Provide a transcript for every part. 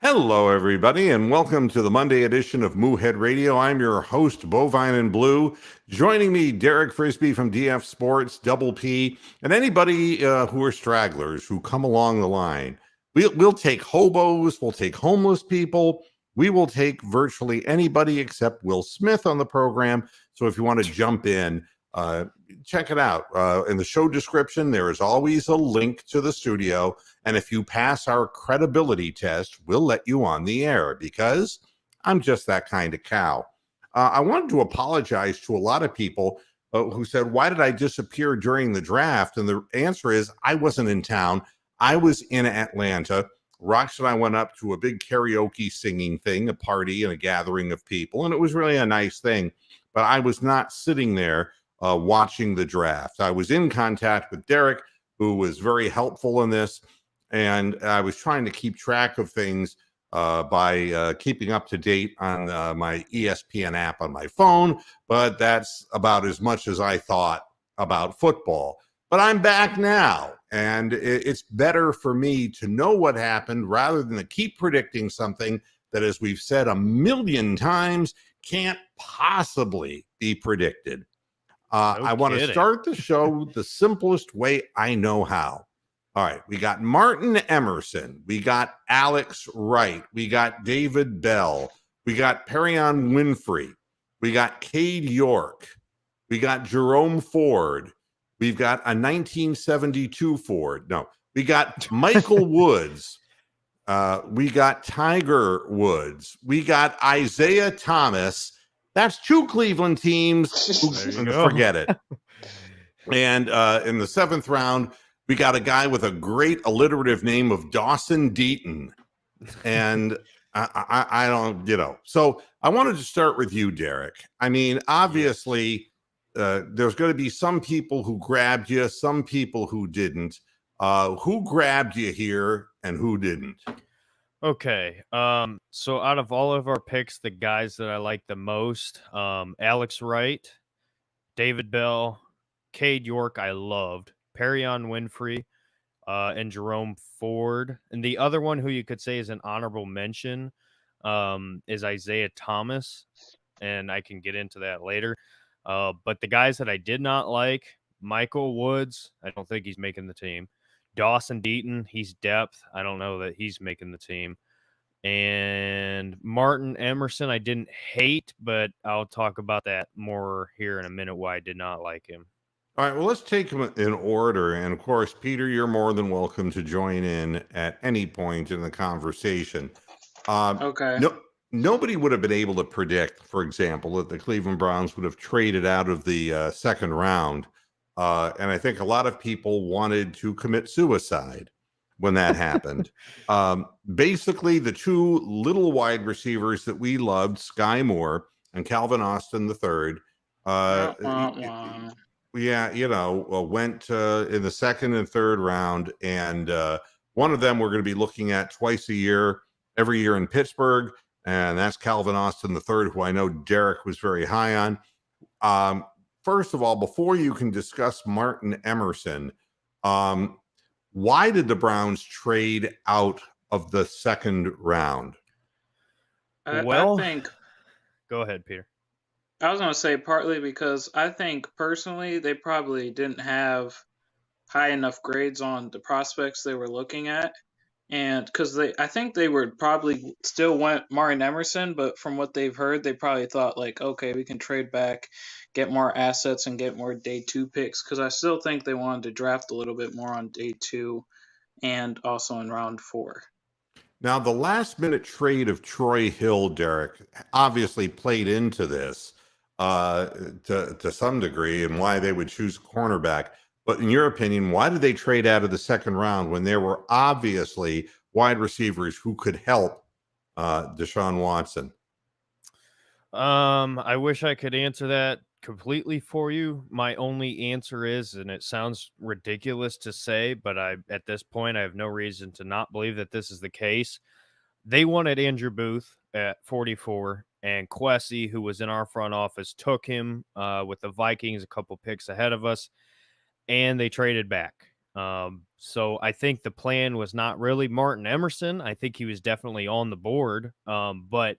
Hello, everybody, and welcome to the Monday edition of Moohead Radio. I'm your host, Bovine and Blue. Joining me, Derek Frisbee from DF Sports, Double P, and anybody who are stragglers who come along the line. We'll take hobos, we'll take homeless people, we will take virtually anybody except Will Smith on the program. So if you want to jump in, check it out. In the show description, there is always a link to the studio. And if you pass our credibility test, we'll let you on the air because I'm just that kind of cow. I wanted to apologize to a lot of people who said, why did I disappear during the draft? And the answer is I wasn't in town. I was in Atlanta. Rox and I went up to a big karaoke singing thing, a party and a gathering of people. And it was really a nice thing. But I was not sitting there watching the draft. I was in contact with Derek, who was very helpful in this. And I was trying to keep track of things by keeping up to date on my ESPN app on my phone. But that's about as much as I thought about football. But I'm back now. And it's better for me to know what happened rather than to keep predicting something that, as we've said a million times, can't possibly be predicted. I want to start the show the simplest way I know how. All right, we got Martin Emerson, we got Alex Wright, we got David Bell, we got Perrian Winfrey, we got Kade York, we got Jerome Ford, we've got a 1972 Ford. No, we got Michael Woods, we got Tiger Woods, we got Isaiah Thomas. That's two Cleveland teams. Forget it. And in the seventh round, we got a guy with a great alliterative name of Dawson Deaton. And I don't, So I wanted to start with you, Derek. I mean, obviously, there's going to be some people who grabbed you, some people who didn't. Who grabbed you here and who didn't? Okay. So out of all of our picks, the guys that I like the most, Alex Wright, David Bell, Kade York, I loved, Perrian Winfrey, and Jerome Ford. And the other one who you could say is an honorable mention is Isaiah Thomas. And I can get into that later. But the guys that I did not like, Michael Woods, I don't think he's making the team. Dawson Deaton, he's depth. I don't know that he's making the team. And Martin Emerson, I didn't hate, but I'll talk about that more here in a minute why I did not like him. All right, well, let's take them in order. And of course, Peter, you're more than welcome to join in at any point in the conversation. Okay. Nobody would have been able to predict, for example, that the Cleveland Browns would have traded out of the second round. And I think a lot of people wanted to commit suicide when that happened. Basically, the two little wide receivers that we loved, Sky Moore and Calvin Austin III, went in the second and third round. And one of them we're going to be looking at twice a year, every year in Pittsburgh. And that's Calvin Austin III, who I know Derek was very high on. First of all, before you can discuss Martin Emerson, why did the Browns trade out of the second round? I think. Go ahead, Peter. I was going to say partly because I think personally they probably didn't have high enough grades on the prospects they were looking at. And because I think they would probably still want Martin Emerson, but from what they've heard, they probably thought like, okay, we can trade back, get more assets, and get more day 2 picks. Because I still think they wanted to draft a little bit more on day 2 and also in round 4. Now, the last minute trade of Troy Hill, Derek, obviously played into this to some degree and why they would choose cornerback. But in your opinion, why did they trade out of the second round when there were obviously wide receivers who could help Deshaun Watson? I wish I could answer that completely for you. My only answer is, and it sounds ridiculous to say, but at this point, I have no reason to not believe that this is the case. They wanted Andrew Booth at 44, and Kwesi, who was in our front office, took him with the Vikings a couple picks ahead of us. And they traded back. So I think the plan was not really Martin Emerson. I think he was definitely on the board. But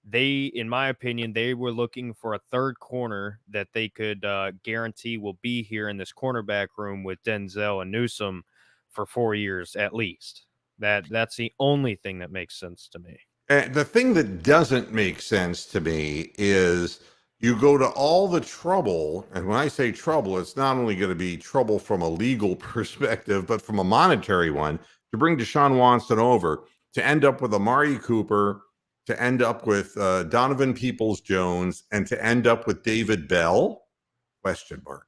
they, in my opinion, they were looking for a third corner that they could guarantee will be here in this cornerback room with Denzel and Newsome for 4 years at least. That's the only thing that makes sense to me. The thing that doesn't make sense to me is you go to all the trouble, and when I say trouble, it's not only going to be trouble from a legal perspective, but from a monetary one, to bring Deshaun Watson over, to end up with Amari Cooper, to end up with Donovan Peoples-Jones, and to end up with David Bell? Question mark.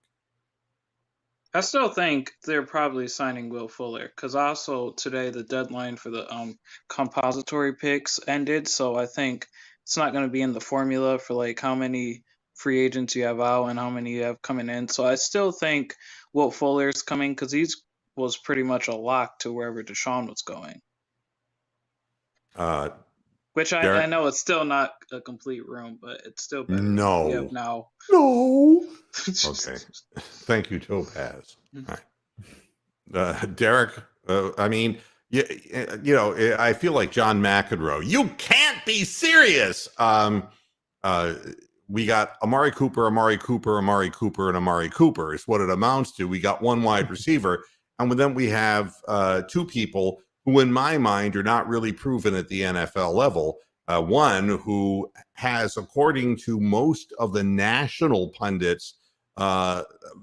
I still think they're probably signing Will Fuller because also today the deadline for the compository picks ended, so I think it's not going to be in the formula for like how many free agents you have out and how many you have coming in. So I still think Will Fuller's coming because he's was pretty much a lock to wherever Deshaun was going. Which I Derek? know it's still not a complete room, but it's still better than No. we have now. No. Okay. Thank you, Topaz. All right. Derek, I mean, you know, I feel like John McEnroe. You can't be serious. We got Amari Cooper, and Amari Cooper is what it amounts to. We got one wide receiver, and then we have two people who, in my mind, are not really proven at the NFL level. One who has, according to most of the national pundits,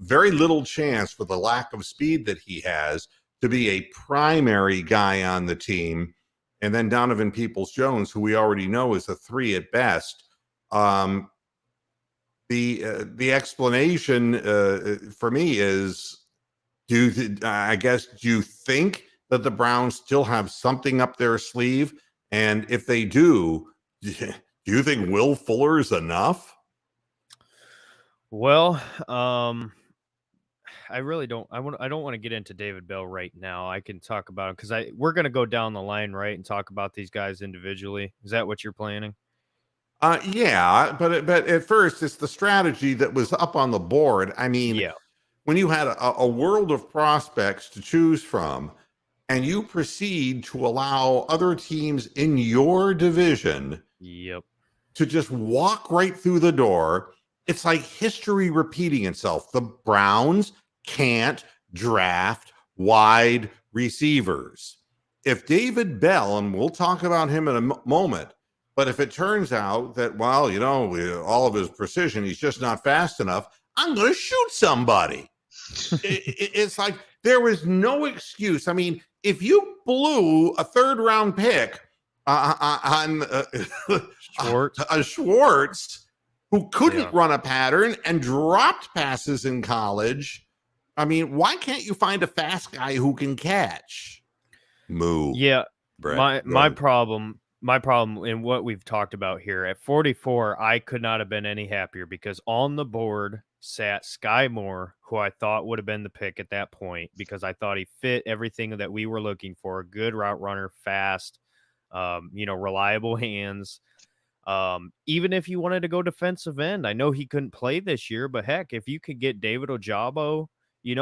very little chance for the lack of speed that he has to be a primary guy on the team. And then Donovan Peoples-Jones, who we already know is a 3 at best. The explanation for me is, do you think that the Browns still have something up their sleeve? And if they do you think Will Fuller is enough? Well, I really don't. I don't want to get into David Bell right now. I can talk about him because we're going to go down the line, right, and talk about these guys individually. Is that what you're planning? Yeah, but at first it's the strategy that was up on the board. I mean, Yeah. when you had a world of prospects to choose from, and you proceed to allow other teams in your division Yep. to just walk right through the door, it's like history repeating itself. The Browns can't draft wide receivers. If David Bell, and we'll talk about him in a moment, but if it turns out that, well, you know, all of his precision, he's just not fast enough, I'm going to shoot somebody. It's like there was no excuse. I mean, if you blew a third-round pick on Schwartz, who couldn't run a pattern and dropped passes in college, I mean, why can't you find a fast guy who can catch? Yeah, Brett, my problem in what we've talked about here at 44, I could not have been any happier because on the board sat Sky Moore, who I thought would have been the pick at that point because I thought he fit everything that we were looking for. A good route runner, fast, reliable hands. Even if you wanted to go defensive end, I know he couldn't play this year, but heck, if you could get David Ojabo,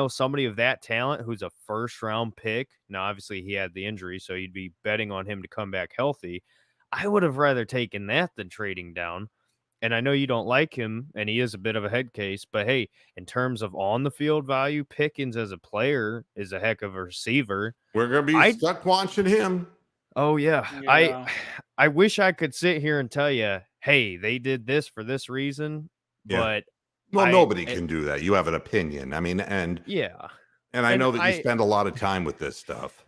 somebody of that talent who's a first-round pick. Now, obviously, he had the injury, so you'd be betting on him to come back healthy. I would have rather taken that than trading down. And I know you don't like him, and he is a bit of a head case, but hey, in terms of on-the-field value, Pickens as a player is a heck of a receiver. We're going to be stuck watching him. Oh, yeah. I wish I could sit here and tell you, hey, they did this for this reason, but well, nobody can do that. You have an opinion. I mean, and I know that you spend a lot of time with this stuff.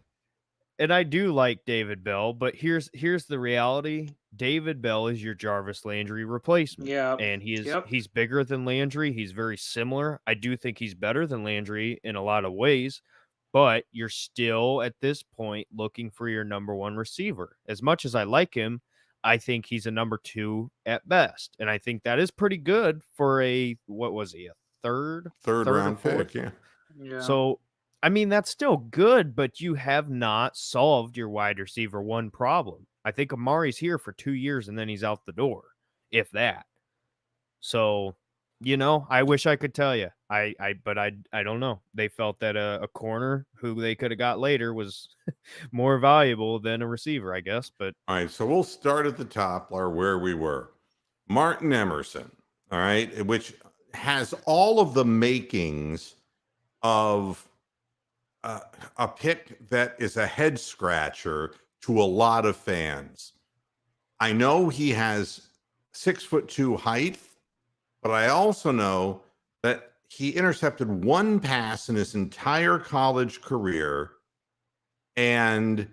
And I do like David Bell, but here's the reality. David Bell is your Jarvis Landry replacement. Yeah. And he's bigger than Landry. He's very similar. I do think he's better than Landry in a lot of ways, but you're still at this point looking for your number one receiver. As much as I like him, I think he's a number 2 at best. And I think that is pretty good for a third round pick, yeah. So, I mean, that's still good, but you have not solved your wide receiver 1 problem. I think Amari's here for 2 years and then he's out the door, if that. So, I wish I could tell you. But I don't know. They felt that a corner who they could have got later was more valuable than a receiver, I guess. But All right, so we'll start at the top or where we were. Martin Emerson, all right, which has all of the makings of a pick that is a head scratcher to a lot of fans. I know he has 6'2" height, but I also know that he intercepted one pass in his entire college career, and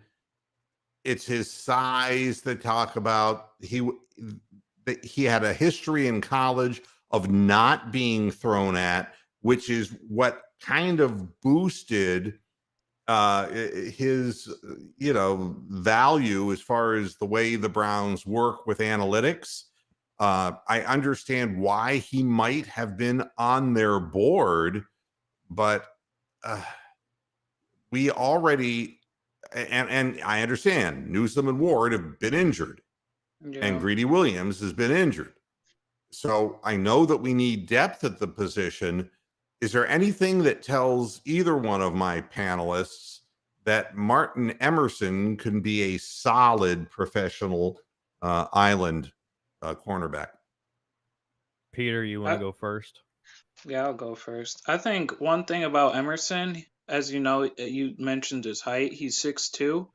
it's his size that talk about. He had a history in college of not being thrown at, which is what kind of boosted his value as far as the way the Browns work with analytics. I understand why he might have been on their board, but we already and I understand Newsome and Ward have been injured, and Greedy Williams has been injured. So I know that we need depth at the position. Is there anything that tells either one of my panelists that Martin Emerson can be a solid professional island cornerback? Peter, you want to go first? Yeah, I'll go first. I think one thing about Emerson, as you know, you mentioned his height. He's 6'2".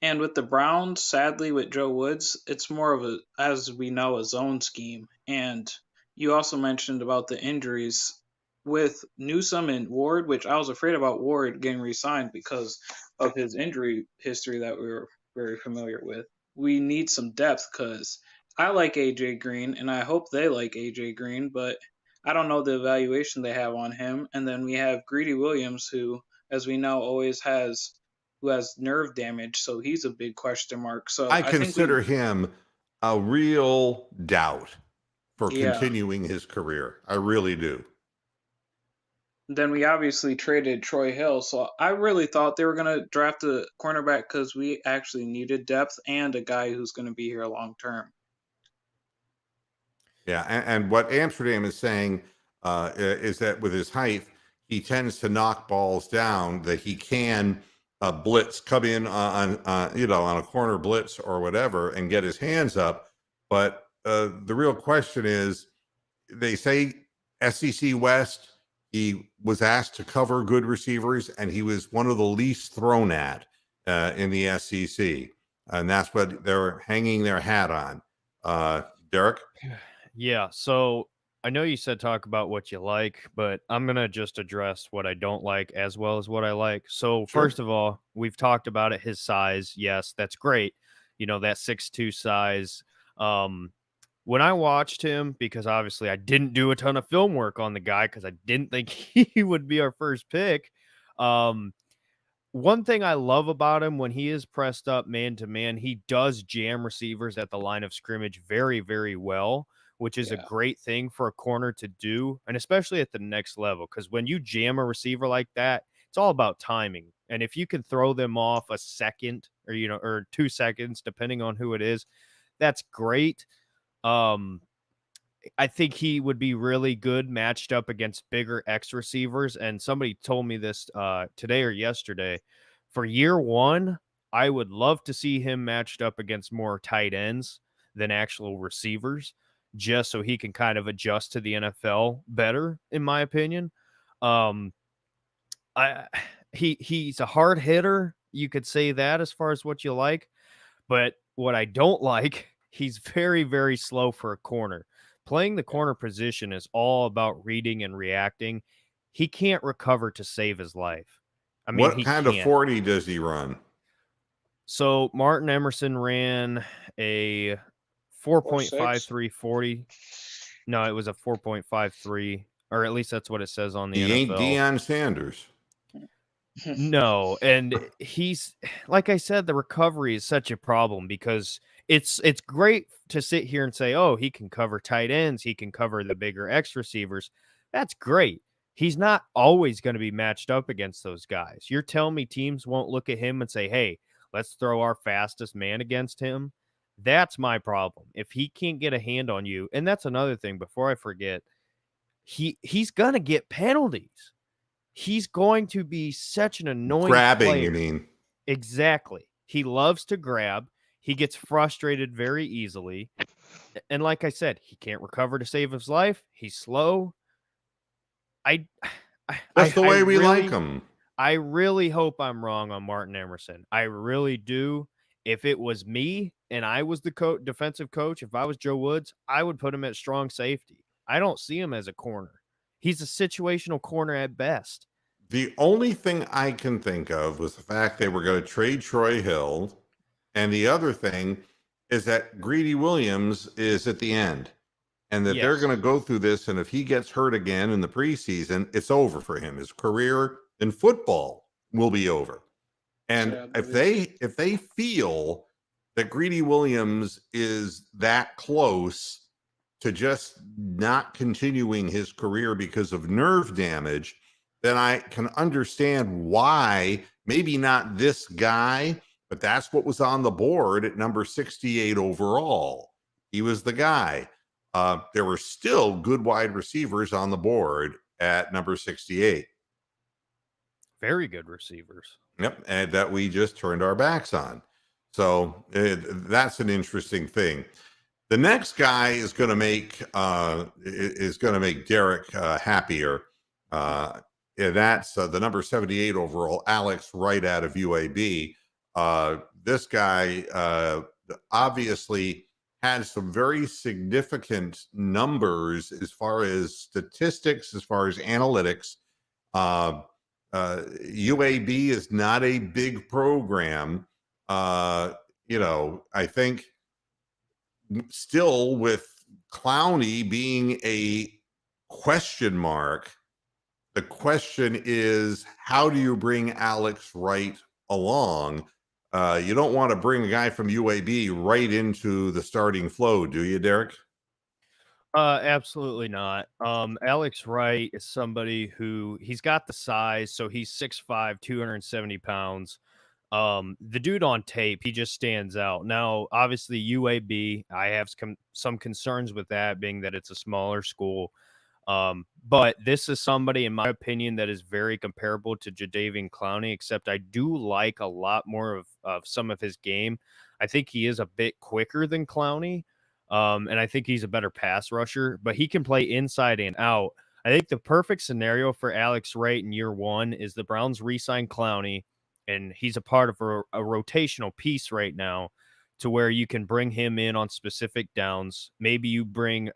And with the Browns, sadly, with Joe Woods, it's more of a, as we know, a zone scheme. And you also mentioned about the injuries with Newsome and Ward, which I was afraid about Ward getting re-signed because of his injury history that we were very familiar with. We need some depth because I like AJ Green, and I hope they like AJ Green, but I don't know the evaluation they have on him. And then we have Greedy Williams, who, as we know, always has who has nerve damage, so he's a big question mark. So I I think consider him a real doubt for yeah. continuing his career. I really do. Then we obviously traded Troy Hill, so I really thought they were going to draft a cornerback because we actually needed depth and a guy who's going to be here long term. Yeah, and what Amsterdam is saying is that with his height, he tends to knock balls down. That he can blitz, come in on a corner blitz or whatever, and get his hands up. But the real question is, they say SEC West. He was asked to cover good receivers, and he was one of the least thrown at in the SEC, and that's what they're hanging their hat on. Derek. Yeah, so I know you said talk about what you like, but I'm going to just address what I don't like as well as what I like. So, Sure. first of all, we've talked about it, his size. Yes, that's great. That 6'2" size. When I watched him, because obviously I didn't do a ton of film work on the guy because I didn't think he would be our first pick. One thing I love about him when he is pressed up man to man, he does jam receivers at the line of scrimmage very, very well, which is a great thing for a corner to do, and especially at the next level. Because when you jam a receiver like that, it's all about timing. And if you can throw them off a second or 2 seconds, depending on who it is, that's great. I think he would be really good matched up against bigger X receivers. And somebody told me this today or yesterday. For year one, I would love to see him matched up against more tight ends than actual receivers, just so he can kind of adjust to the NFL better, in my opinion. He's a hard hitter. You could say that as far as what you like. But what I don't like, he's very, very slow for a corner. Playing the corner position is all about reading and reacting. He can't recover to save his life. I mean, What kind of 40 does he run? So Martin Emerson ran a 4.53 40. No, it was a 4.53, or at least that's what it says on the NFL. He ain't Deion Sanders. No, and he's, like I said, the recovery is such a problem because it's great to sit here and say, oh, he can cover tight ends, he can cover the bigger X receivers. That's great. He's not always going to be matched up against those guys. You're telling me teams won't look at him and say, hey, let's throw our fastest man against him? That's my problem. If he can't get a hand on you, and that's another thing, before I forget, he's gonna get penalties. He's going to be such an annoying Grabbing, player. you mean? Exactly. He loves to grab. He gets frustrated very easily. And like I said, he can't recover to save his life. He's slow. I That's the way we like really, him. I really hope I'm wrong on Martin Emerson. I really do. If it was me and I was the defensive coach, if I was Joe Woods, I would put him at strong safety. I don't see him as a corner. He's a situational corner at best. The only thing I can think of was the fact they were going to trade Troy Hill. And the other thing is that Greedy Williams is at the end and that they're Yes. going to go through this. And if he gets hurt again in the preseason, it's over for him. His career in football will be over. And Yeah, if they feel that Greedy Williams is that close to just not continuing his career because of nerve damage, then I can understand why maybe not this guy, but that's what was on the board at number 68 overall. He was the guy. There were still good wide receivers on the board at number 68. Very good receivers. Yep, and that we just turned our backs on. So that's an interesting thing. The next guy is going to make Derek happier. That's the number 78 overall, Alex Wright out of UAB. This guy obviously had some very significant numbers as far as statistics, as far as analytics. UAB is not a big program. I think still with Clowney being a question mark, the question is, how do you bring Alex Wright along? You don't want to bring a guy from UAB right into the starting flow, do you, Derek? Absolutely not. Alex Wright is somebody who he's got the size, so he's 6'5", 270 pounds. The dude on tape, he just stands out. Now, obviously, UAB, I have some concerns with that, being that it's a smaller school. But this is somebody, in my opinion, that is very comparable to Jadeveon Clowney, except I do like a lot more of some of his game. I think he is a bit quicker than Clowney. And I think he's a better pass rusher, but he can play inside and out. I think the perfect scenario for Alex Wright in year one is the Browns re-sign Clowney, and he's a part of a rotational piece right now to where you can bring him in on specific downs. Maybe you bring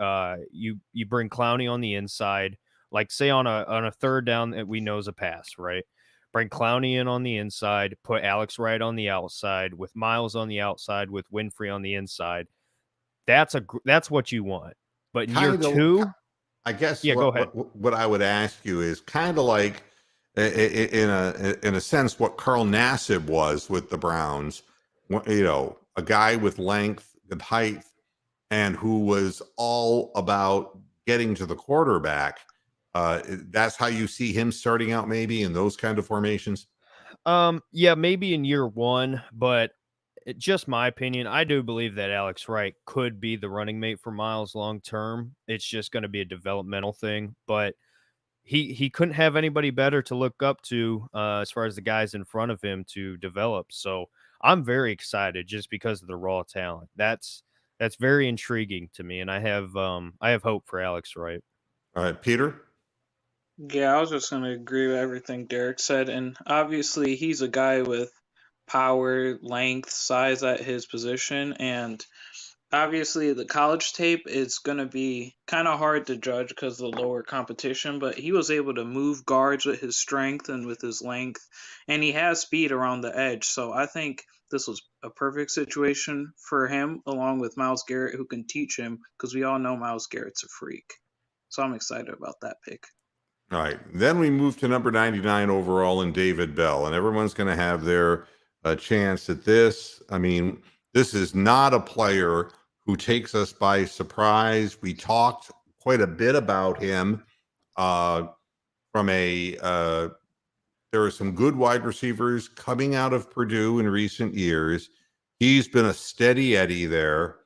you bring Clowney on the inside, like say on a third down that we know is a pass, right? Bring Clowney in on the inside, put Alex Wright on the outside, with Miles on the outside, with Winfrey on the inside. That's what you want. But in year two, I guess yeah, go ahead. What I would ask you is kind of like in a sense what Carl Nassib was with the Browns, a guy with length and height and who was all about getting to the quarterback. That's how you see him starting out, maybe in those kind of formations. Yeah, maybe in year one, but just my opinion, I do believe that Alex Wright could be the running mate for Miles long term. It's just going to be a developmental thing, but he couldn't have anybody better to look up to as far as the guys in front of him to develop. So I'm very excited just because of the raw talent. That's very intriguing to me, and I have hope for Alex Wright. All right, Peter. Yeah, I was just going to agree with everything Derek said. And obviously, he's a guy with power, length, size at his position. And obviously, the college tape is going to be kind of hard to judge because of the lower competition. But he was able to move guards with his strength and with his length. And he has speed around the edge. So I think this was a perfect situation for him, along with Myles Garrett, who can teach him, because we all know Myles Garrett's a freak. So I'm excited about that pick. All right. Then we move to number 99 overall in David Bell, and everyone's going to have their chance at this. I mean, this is not a player who takes us by surprise. We talked quite a bit about him there are some good wide receivers coming out of Purdue in recent years. He's been a steady Eddie there,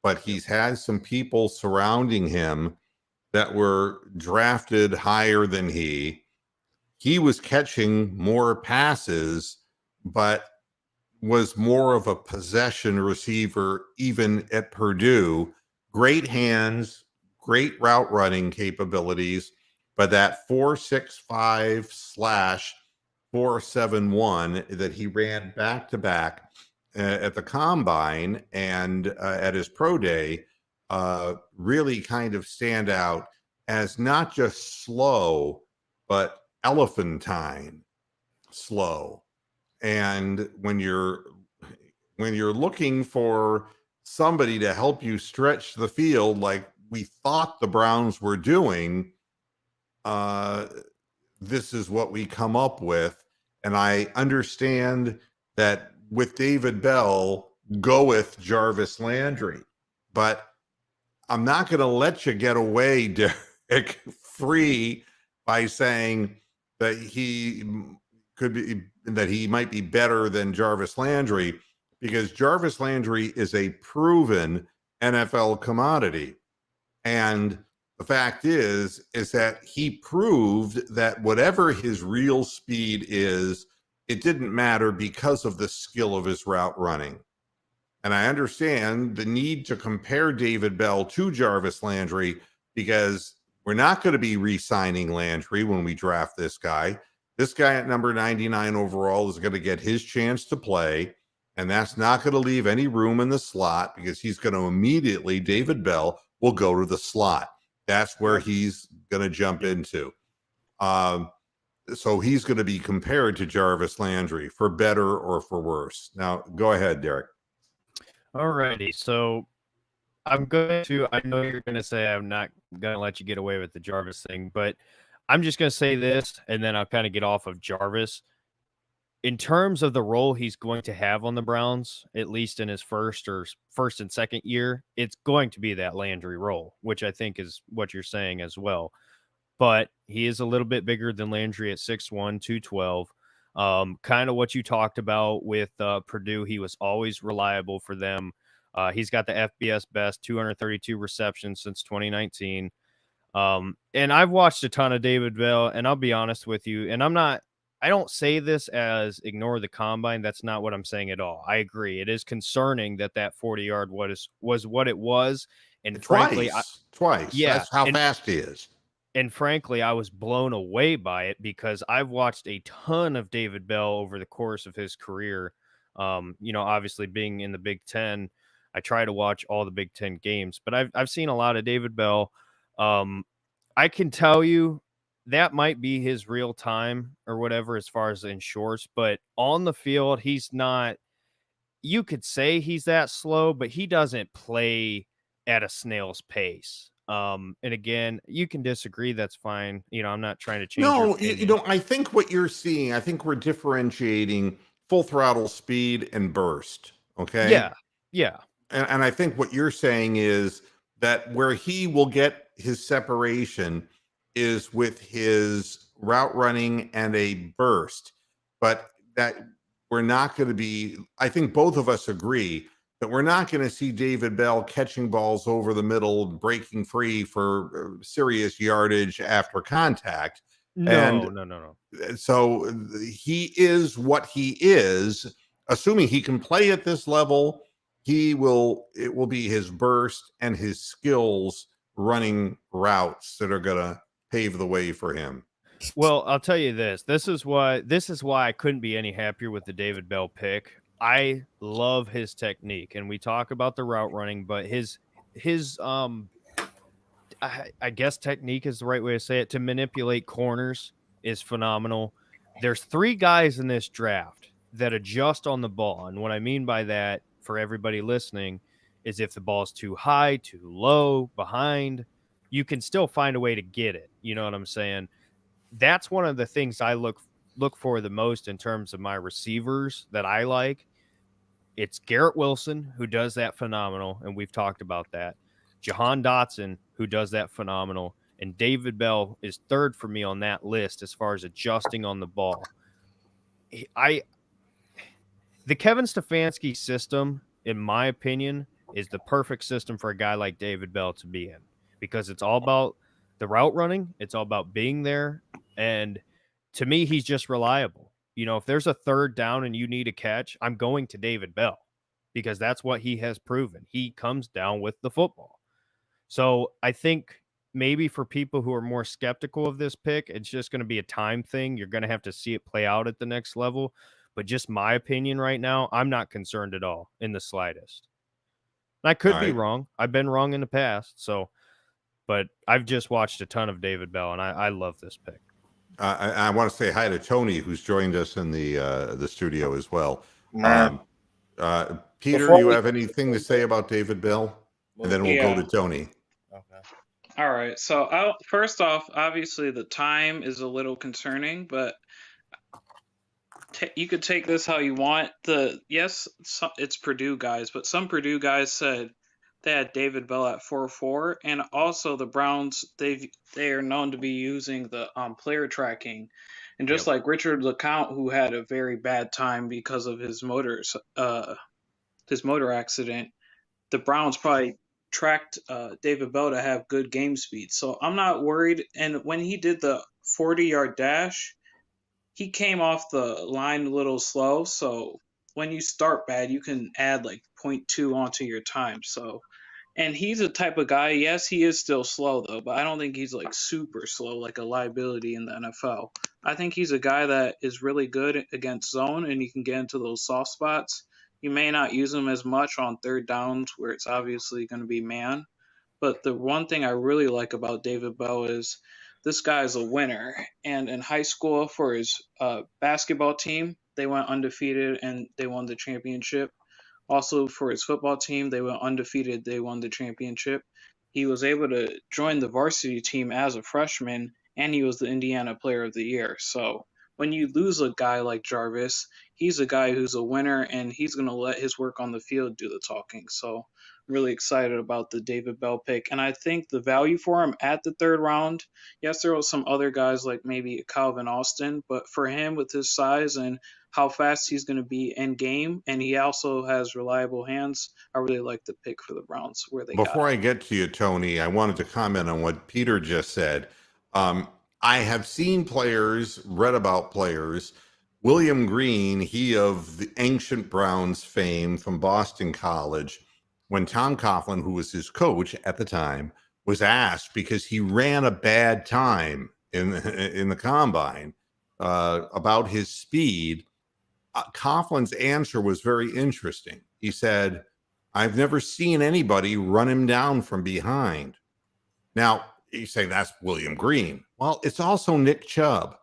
but he's had some people surrounding him that were drafted higher than he was catching more passes, but was more of a possession receiver even at Purdue. Great hands, great route running capabilities, but that 4.65 slash 4.71 that he ran back to back at the combine and at his pro day really kind of stand out as not just slow, but elephantine slow. And when you're looking for somebody to help you stretch the field like we thought the Browns were doing, this is what we come up with. And I understand that with David Bell, goeth Jarvis Landry. But I'm not going to let you get away, Derek, free by saying that he might be better than Jarvis Landry, because Jarvis Landry is a proven NFL commodity. And the fact is that he proved that whatever his real speed is, it didn't matter because of the skill of his route running. And I understand the need to compare David Bell to Jarvis Landry, because we're not going to be re-signing Landry when we draft this guy. This guy at number 99 overall is going to get his chance to play, and that's not going to leave any room in the slot, because he's going to immediately, David Bell will go to the slot. That's where he's going to jump into. So he's going to be compared to Jarvis Landry, for better or for worse. Now, go ahead, Derek. Alrighty, so I know you're going to say I'm not going to let you get away with the Jarvis thing, but I'm just going to say this, and then I'll kind of get off of Jarvis. In terms of the role he's going to have on the Browns, at least in his first and second year, it's going to be that Landry role, which I think is what you're saying as well. But he is a little bit bigger than Landry at 6'1", 212. Kind of what you talked about with Purdue. He was always reliable for them. He's got the FBS best, 232 receptions since 2019. And I've watched a ton of David Bell, and I'll be honest with you, and I don't say this as ignore the combine. That's not what I'm saying at all. I agree. It is concerning that 40-yard was what it was. And frankly, twice. Yeah, That's how fast he is. And frankly, I was blown away by it, because I've watched a ton of David Bell over the course of his career. Obviously being in the Big Ten, I try to watch all the Big Ten games, but I've seen a lot of David Bell. I can tell you that might be his real time or whatever, as far as in shorts, but on the field, he's not. You could say he's that slow, but he doesn't play at a snail's pace. And again, you can disagree. That's fine. I'm not trying to change. No, I think what you're seeing, I think we're differentiating full throttle speed and burst. Okay. Yeah. And I think what you're saying is that where he will get his separation is with his route running and a burst, but that we're not going to be, I think both of us agree that we're not going to see David Bell catching balls over the middle, breaking free for serious yardage after contact. No. So he is what he is. Assuming he can play at this level, it will be his burst and his skills running routes that are going to pave the way for him. Well, I'll tell you this. This is why I couldn't be any happier with the David Bell pick. I love his technique, and we talk about the route running, but his I guess technique is the right way to say it, to manipulate corners is phenomenal. There's 3 guys in this draft that adjust on the ball, and what I mean by that, for everybody listening, is if the ball's too high, too low, behind, you can still find a way to get it. You know what I'm saying? That's one of the things I look for the most in terms of my receivers that I like. It's Garrett Wilson, who does that phenomenal, and we've talked about that. Jahan Dotson, who does that phenomenal, and David Bell is third for me on that list as far as adjusting on the ball. The Kevin Stefanski system, in my opinion, is the perfect system for a guy like David Bell to be in, because it's all about the route running. It's all about being there. And to me, he's just reliable. You know, if there's a third down and you need a catch, I'm going to David Bell because that's what he has proven. He comes down with the football. So I think maybe for people who are more skeptical of this pick, it's just going to be a time thing. You're going to have to see it play out at the next level. But just my opinion right now, I'm not concerned at all in the slightest. I could be wrong. I've been wrong in the past. So, but I've just watched a ton of David Bell, and I love this pick. I want to say hi to Tony, who's joined us in the studio as well. Peter, you have anything to say about David Bell? And then we'll go to Tony. Okay. All right. So first off, obviously the time is a little concerning, but you could take this how you want. It's Purdue guys, but some Purdue guys said they had David Bell at 4.4, and also the Browns they are known to be using the player tracking, and just like Richard LeCount, who had a very bad time because of his motor accident, the Browns probably tracked David Bell to have good game speed. So I'm not worried. And when he did the 40-yard dash, he came off the line a little slow. So when you start bad, you can add like 0.2 onto your time. So, and he's a type of guy, yes, he is still slow though, but I don't think he's like super slow, like a liability in the NFL. I think he's a guy that is really good against zone and he can get into those soft spots. You may not use him as much on third downs where it's obviously going to be man. But the one thing I really like about David Bell is this guy is a winner. And in high school for his basketball team, they went undefeated and they won the championship. Also for his football team, they went undefeated. They won the championship. He was able to join the varsity team as a freshman, and he was the Indiana Player of the Year. So when you lose a guy like Jarvis, he's a guy who's a winner, and he's going to let his work on the field do the talking. So I'm really excited about the David Bell pick. And I think the value for him at the third round, yes, there was some other guys like maybe Calvin Austin, but for him with his size and how fast he's going to be in game, and he also has reliable hands, I really like the pick for the Browns where they Before got I get to you, Tony, I wanted to comment on what Peter just said. I have seen players, read about players. William Green, he of the ancient Browns fame from Boston College, when Tom Coughlin, who was his coach at the time, was asked because he ran a bad time in the combine about his speed, Coughlin's answer was very interesting. He said, I've never seen anybody run him down from behind. Now, you say that's William Green. Well, it's also Nick Chubb.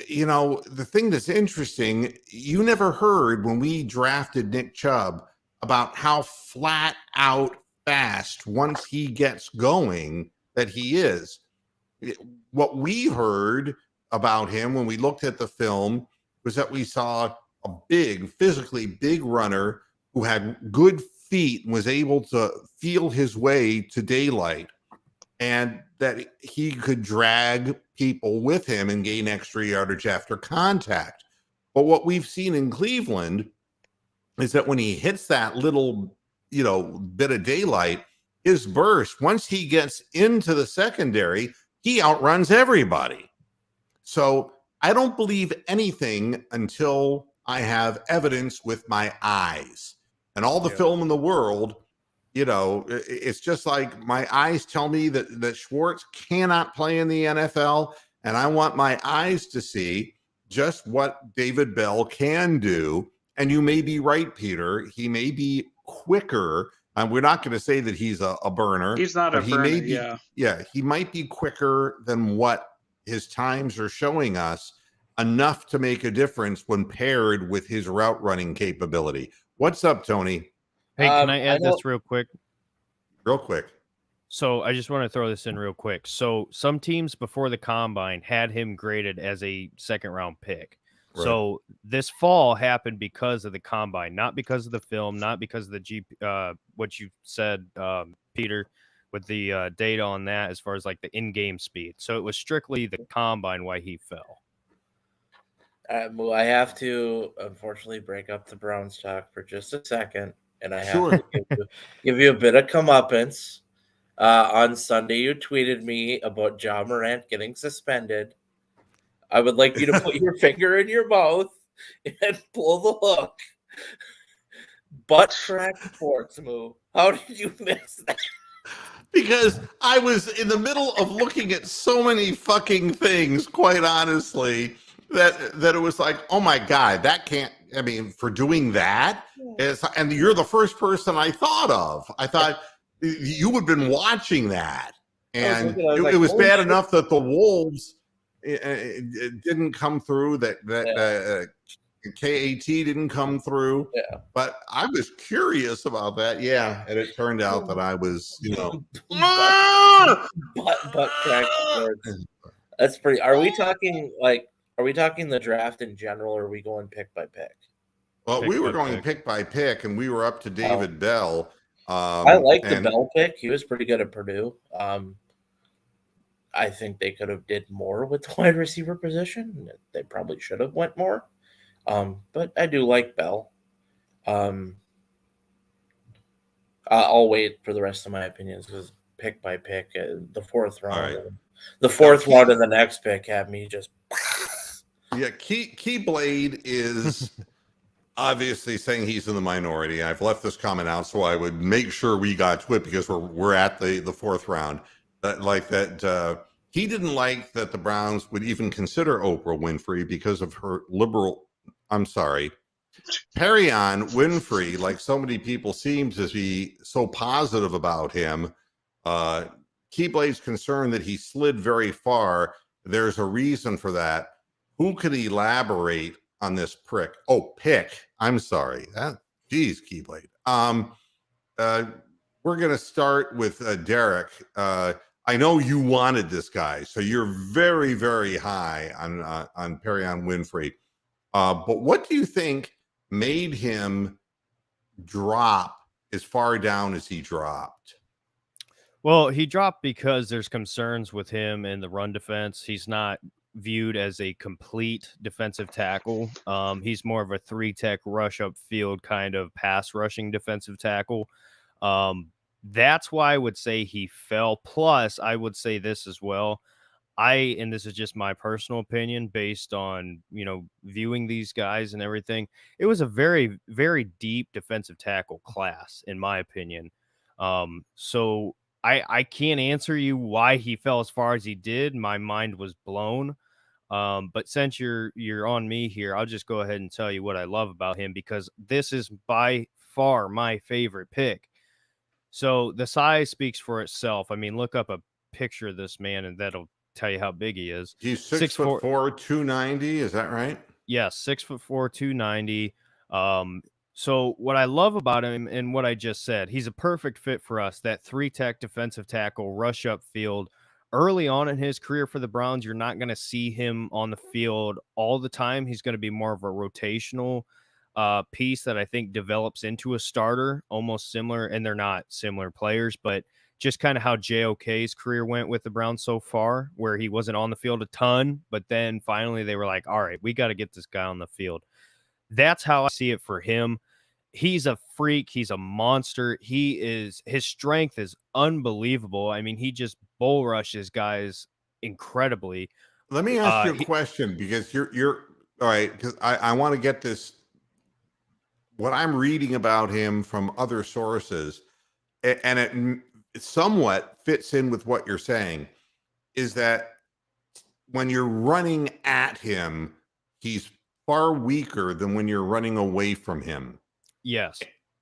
You know, the thing that's interesting, you never heard when we drafted Nick Chubb about how flat out fast once he gets going that he is. What we heard about him when we looked at the film was that we saw a big, physically big runner who had good feet and was able to feel his way to daylight, and that he could drag people with him and gain extra yardage after contact. But what we've seen in Cleveland is that when he hits that little, bit of daylight, his burst, once he gets into the secondary, he outruns everybody. So I don't believe anything until I have evidence with my eyes. And all the film in the world, it's just like my eyes tell me that Schwartz cannot play in the NFL. And I want my eyes to see just what David Bell can do. And you may be right, Peter. He may be quicker. And we're not going to say that he's a burner. He's not a burner, he might be quicker than what his times are showing us, enough to make a difference when paired with his route running capability. What's up, Tony? Hey, can I add this real quick? Real quick. So I just want to throw this in real quick. So some teams before the combine had him graded as a second-round pick. Right. So this fall happened because of the combine, not because of the film, not because of the what you said, Peter, with the data on that as far as like the in-game speed. So it was strictly the combine why he fell. Well, I have to unfortunately break up the Browns talk for just a second, and I have to give you a bit of comeuppance. On Sunday, you tweeted me about John Morant getting suspended. I would like you to put your finger in your mouth and pull the hook. Butt crack sports move. How did you miss that? Because I was in the middle of looking at so many fucking things, quite honestly, that it was like, oh my God, that can't, I mean, for doing that, and you're the first person I thought of. I thought you had been watching that. And it was bad enough that the Wolves it didn't come through, that KAT didn't come through. Yeah. But I was curious about that. Yeah. And it turned out that I was, butt crack sports. That's pretty. Are we talking the draft in general, or are we going pick by pick? Well, we were going pick by pick, and we were up to David Bell. I like the Bell pick. He was pretty good at Purdue. I think they could have did more with the wide receiver position. They probably should have went more. But I do like Bell. I'll wait for the rest of my opinions because pick by pick, the fourth round, right. The fourth round of the next pick had me just. Yeah, Keyblade is obviously saying he's in the minority. I've left this comment out so I would make sure we got to it because we're at the fourth round. He didn't like that the Browns would even consider Oprah Winfrey because of her liberal. I'm sorry. Perrian Winfrey, like so many people, seems to be so positive about him. Keyblade's concerned that he slid very far. There's a reason for that. Who could elaborate on this prick? Oh, pick. I'm sorry. Geez, Keyblade. We're going to start with Derek. I know you wanted this guy, so you're very, very high on Perrian Winfrey. But what do you think made him drop as far down as he dropped? Well, he dropped because there's concerns with him in the run defense. He's not viewed as a complete defensive tackle. He's more of a 3-tech rush up field kind of pass rushing defensive tackle. That's why I would say he fell. Plus, I would say this as well. And this is just my personal opinion based on, viewing these guys and everything. It was a very, very deep defensive tackle class, in my opinion. So I can't answer you why he fell as far as he did. My mind was blown. But since you're on me here, I'll just go ahead and tell you what I love about him, because this is by far my favorite pick. So the size speaks for itself. I mean, look up a picture of this man and that'll tell you how big he is. He's 6'4", 290. Is that right? Yes, 6'4", 290. So what I love about him and what I just said, he's a perfect fit for us. That 3-tech defensive tackle, rush up field. Early on in his career for the Browns, you're not going to see him on the field all the time. He's going to be more of a rotational piece that I think develops into a starter, almost similar. And they're not similar players, but just kind of how JOK's career went with the Browns so far, where he wasn't on the field a ton, but then finally they were like, all right, we got to get this guy on the field. That's how I see it for him. He's a freak. He's a monster. His strength is unbelievable. I mean, he just bull rushes guys incredibly. Let me ask you a question, because you're all right. Because I want to get this, what I'm reading about him from other sources, and it somewhat fits in with what you're saying, is that when you're running at him, he's far weaker than when you're running away from him. Yes.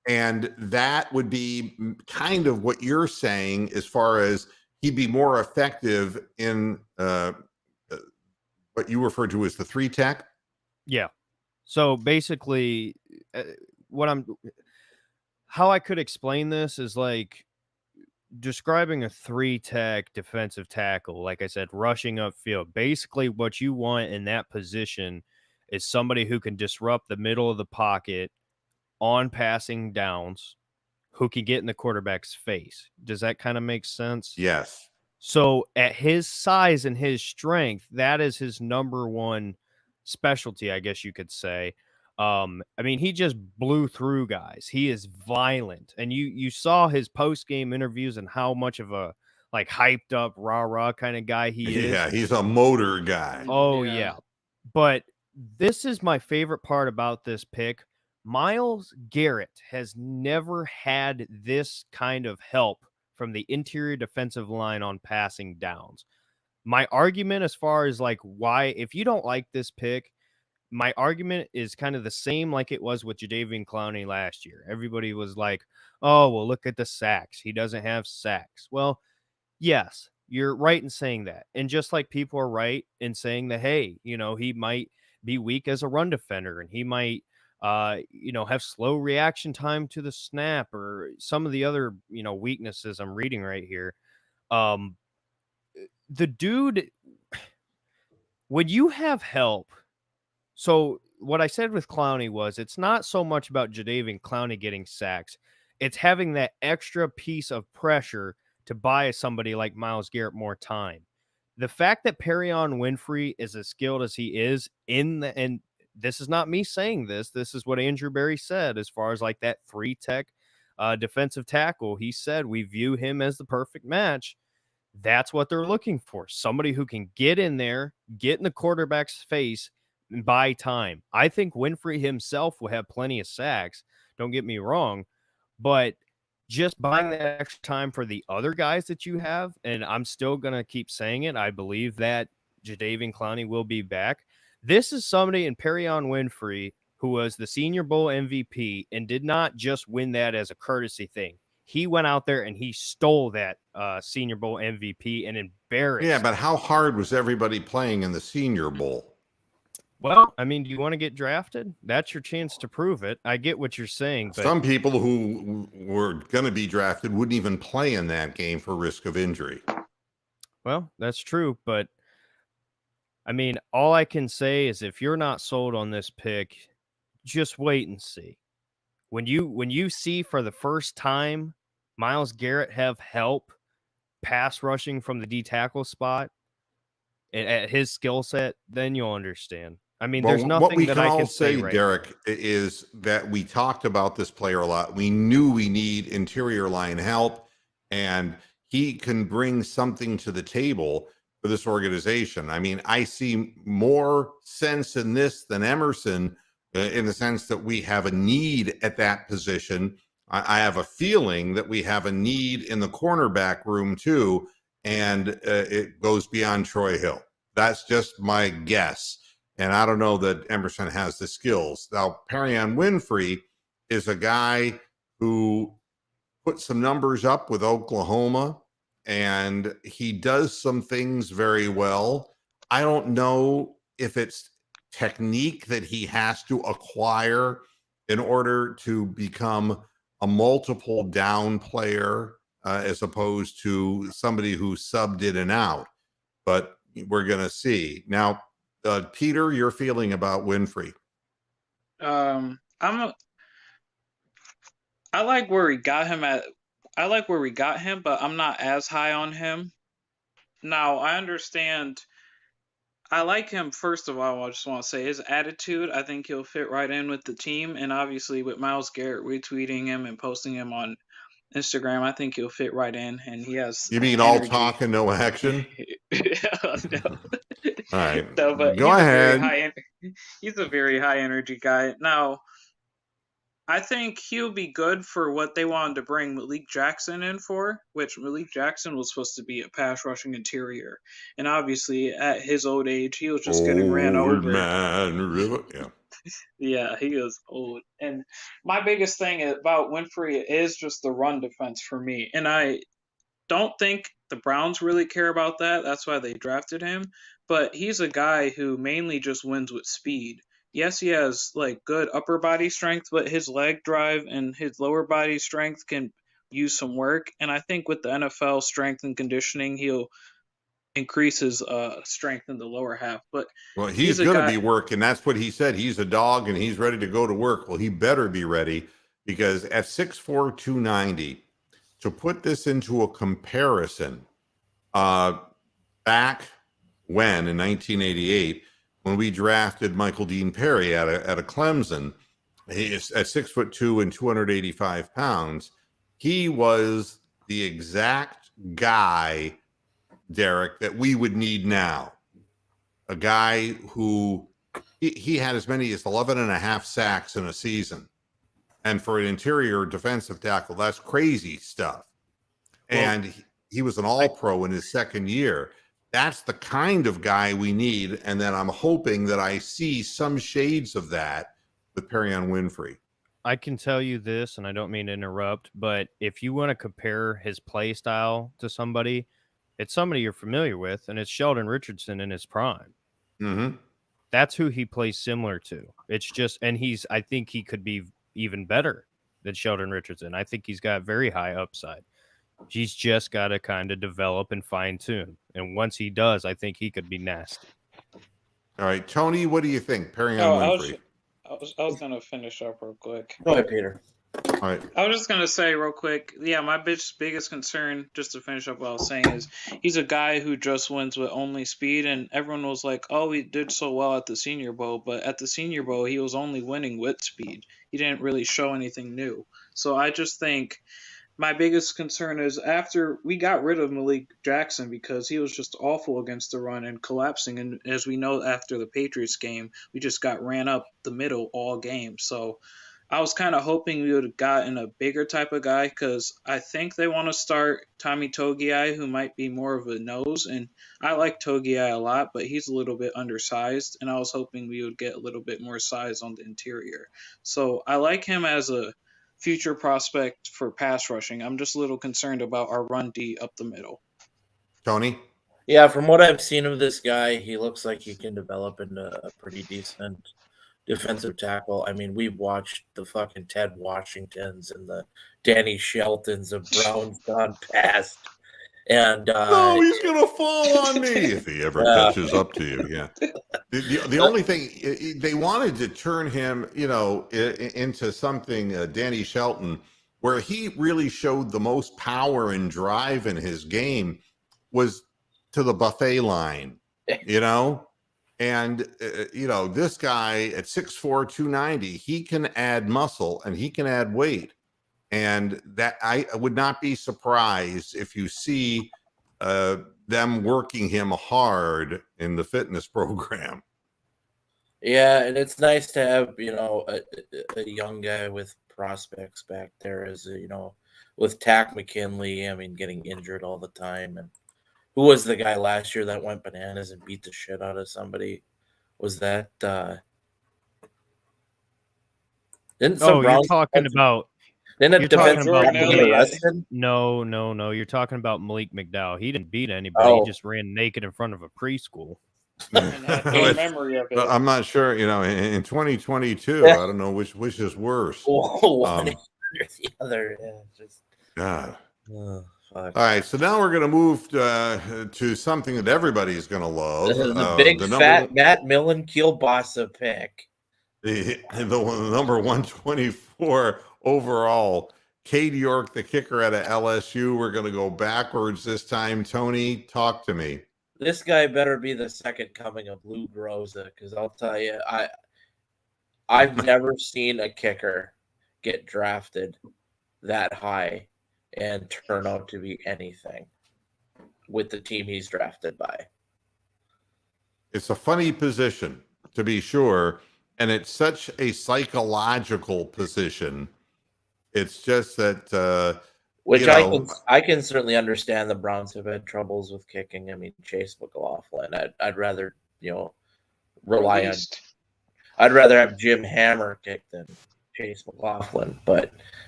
And that would be kind of what you're saying, as far as he'd be more effective in what you refer to as the 3-tech. Yeah. So basically, how I could explain this is like describing a 3-tech defensive tackle. Like I said, rushing upfield. Basically, what you want in that position is somebody who can disrupt the middle of the pocket on passing downs, who can get in the quarterback's face. Does that kind of make sense? Yes. So at his size and his strength, that is his number one specialty, I guess you could say. I mean, he just blew through guys. He is violent, and you saw his post game interviews and how much of a like hyped up rah kind of guy he is. Yeah, he's a motor guy. Oh Yeah. yeah. But this is my favorite part about this pick. Myles Garrett has never had this kind of help from the interior defensive line on passing downs. My argument as far as like why, if you don't like this pick, my argument is kind of the same like it was with Jadeveon Clowney last year. Everybody was like, oh, well, look at the sacks. He doesn't have sacks. Well, yes, you're right in saying that. And just like people are right in saying that, hey, he might be weak as a run defender and he might, have slow reaction time to the snap or some of the other, weaknesses I'm reading right here. The dude, when you have help, so what I said with Clowney was it's not so much about Jadeveon Clowney getting sacks. It's having that extra piece of pressure to buy somebody like Myles Garrett more time. The fact that Perrian Winfrey is as skilled as he is and this is not me saying this. This is what Andrew Berry said as far as like that free tech defensive tackle. He said we view him as the perfect match. That's what they're looking for. Somebody who can get in there, get in the quarterback's face, and buy time. I think Winfrey himself will have plenty of sacks. Don't get me wrong. But just buying that extra time for the other guys that you have, and I'm still going to keep saying it, I believe that Jadeveon Clowney will be back. This is somebody in Perrian Winfrey who was the Senior Bowl MVP and did not just win that as a courtesy thing. He went out there and he stole that Senior Bowl MVP and embarrassed. Yeah, but how hard was everybody playing in the Senior Bowl? Well, I mean, do you want to get drafted? That's your chance to prove it. I get what you're saying. But some people who were going to be drafted wouldn't even play in that game for risk of injury. Well, that's true. But I mean, all I can say is if you're not sold on this pick, just wait and see. When you see for the first time Myles Garrett have help pass rushing from the D tackle spot at his skill set, then you'll understand. I mean, there's nothing what we that can I all can say, right Derek, is that we talked about this player a lot. We knew we need interior line help, and he can bring something to the table for this organization. I mean, I see more sense in this than Emerson, in the sense that we have a need at that position. I have a feeling that we have a need in the cornerback room too, and it goes beyond Troy Hill. That's just my guess. And I don't know that Emerson has the skills. Now, Perrian Winfrey is a guy who put some numbers up with Oklahoma, and he does some things very well. I don't know if it's technique that he has to acquire in order to become a multiple down player as opposed to somebody who subbed in and out. But we're going to see. Now, Peter, your feeling about Winfrey? I like where we got him at. I like where we got him, but I'm not as high on him. Now, I understand. I like him, first of all. I just want to say his attitude. I think he'll fit right in with the team. And obviously, with Myles Garrett retweeting him and posting him on Instagram, I think he'll fit right in. And he has. You mean all talk and no action? No. All right. No, but go ahead. He's a very high energy guy. Now, I think he'll be good for what they wanted to bring Malik Jackson in for, which Malik Jackson was supposed to be a pass rushing interior. And obviously, at his old age, he was just getting ran over. Man, really? Yeah. Yeah, he is old. And my biggest thing about Winfrey is just the run defense for me. And I don't think the Browns really care about that. That's why they drafted him. But he's a guy who mainly just wins with speed. Yes, he has like good upper body strength, but his leg drive and his lower body strength can use some work. And I think with the NFL strength and conditioning, he'll increase his strength in the lower half. But well, he's going to be working. That's what he said. He's a dog and he's ready to go to work. Well, he better be ready, because at 6'4", 290, to put this into a comparison, back when in 1988, when we drafted Michael Dean Perry at a Clemson. He is at 6'2" and 285 pounds. He was the exact guy, Derek, that we would need now. A guy who he had as many as 11 and a half sacks in a season. And for an interior defensive tackle, that's crazy stuff. And he was an all-pro in his second year. That's the kind of guy we need. And then I'm hoping that I see some shades of that with Perrian Winfrey. I can tell you this, and I don't mean to interrupt, but if you want to compare his play style to somebody, it's somebody you're familiar with, and it's Sheldon Richardson in his prime. Mm-hmm. That's who he plays similar to. It's just, and I think he could be even better than Sheldon Richardson. I think he's got very high upside. He's just got to kind of develop and fine tune. And once he does, I think he could be nasty. All right, Tony, what do you think? Perrian Winfrey. I was gonna finish up real quick. Go ahead, Peter. All right. I was just gonna say real quick, yeah, my biggest concern, just to finish up what I was saying, is he's a guy who just wins with only speed, and everyone was like, "Oh, he did so well at the Senior Bowl," but at the Senior Bowl, he was only winning with speed. He didn't really show anything new. So I just think my biggest concern is after we got rid of Malik Jackson because he was just awful against the run and collapsing. And as we know, after the Patriots game, we just got ran up the middle all game. So I was kind of hoping we would have gotten a bigger type of guy because I think they want to start Tommy Togiai, who might be more of a nose. And I like Togiai a lot, but he's a little bit undersized. And I was hoping we would get a little bit more size on the interior. So I like him as a future prospect for pass rushing. I'm just a little concerned about our run D up the middle. Tony? Yeah, from what I've seen of this guy, he looks like he can develop into a pretty decent defensive tackle. I mean, we've watched the fucking Ted Washingtons and the Danny Sheltons of Browns gone past. And no, he's gonna fall on me if he ever catches up to you. Yeah. The only thing they wanted to turn him, into something Danny Shelton, where he really showed the most power and drive in his game, was to the buffet line. And this guy at 6'4", 290, he can add muscle and he can add weight. And that I would not be surprised if you see them working him hard in the fitness program. Yeah, and it's nice to have, a young guy with prospects back there as, with Tack McKinley, getting injured all the time. And who was the guy last year that went bananas and beat the shit out of somebody? Was that didn't some you're talking about Didn't a defensive Jordan get arrested? No. You're talking about Malik McDowell. He didn't beat anybody. He just ran naked in front of a presure. In memory of it. I'm not sure, in 2022, I don't know which is worse. One or the other. Yeah, just God. Oh, fuck. All right, so now we're going to move to something that everybody's going to love. This is the big fat Matt Millen kielbasa pick. The number 124 overall, Kade York, the kicker out of LSU. We're going to go backwards this time. Tony, talk to me. This guy better be the second coming of Lou Groza, because I'll tell you, I've never seen a kicker get drafted that high and turn out to be anything with the team he's drafted by. It's a funny position, to be sure, and it's such a psychological position. It's just that which I can certainly understand. The Browns have had troubles with kicking. I mean, Chase McLaughlin. I'd rather rely on. I'd rather have Jim Hammer kick than Chase McLaughlin,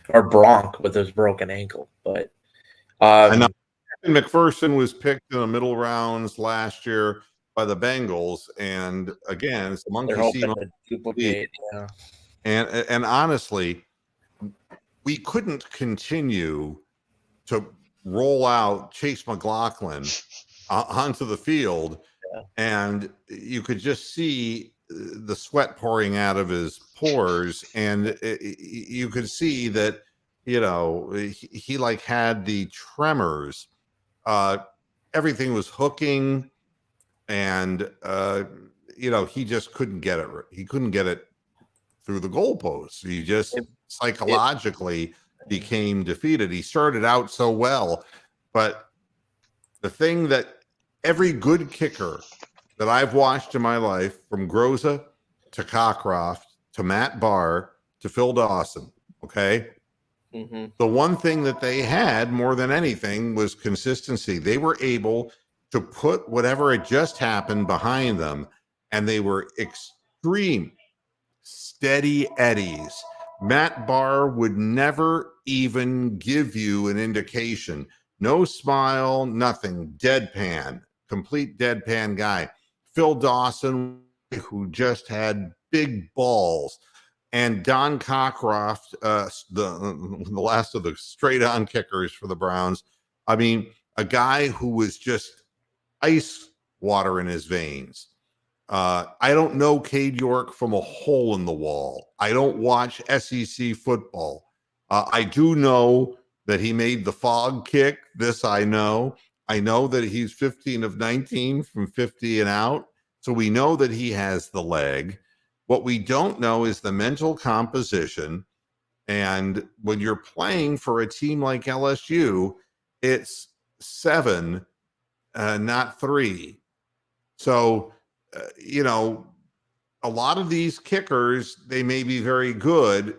or Bronk with his broken ankle. But McPherson was picked in the middle rounds last year by the Bengals, and again, it's a monkey see, monkey duplicate. Yeah. And honestly, we couldn't continue to roll out Chase McLaughlin onto the field, and you could just see the sweat pouring out of his pores, and you could see that he like had the tremors. Everything was hooking, and he just couldn't get it. He couldn't get it through the goalposts. He just psychologically became defeated. He started out so well, but the thing that every good kicker that I've watched in my life, from Groza to Cockcroft to Matt Barr to Phil Dawson, okay? Mm-hmm. The one thing that they had more than anything was consistency. They were able to put whatever had just happened behind them, and they were extreme steady eddies. Matt Barr would never even give you an indication. No smile, nothing. Deadpan, complete deadpan guy. Phil Dawson, who just had big balls. And Don Cockcroft, the last of the straight-on kickers for the Browns. I mean, a guy who was just ice water in his veins. I don't know Kade York from a hole in the wall. I don't watch SEC football. I do know that he made the fog kick. This I know. I know that he's 15 of 19 from 50 and out. So we know that he has the leg. What we don't know is the mental composition. And when you're playing for a team like LSU, it's 7, not 3. So, a lot of these kickers, they may be very good,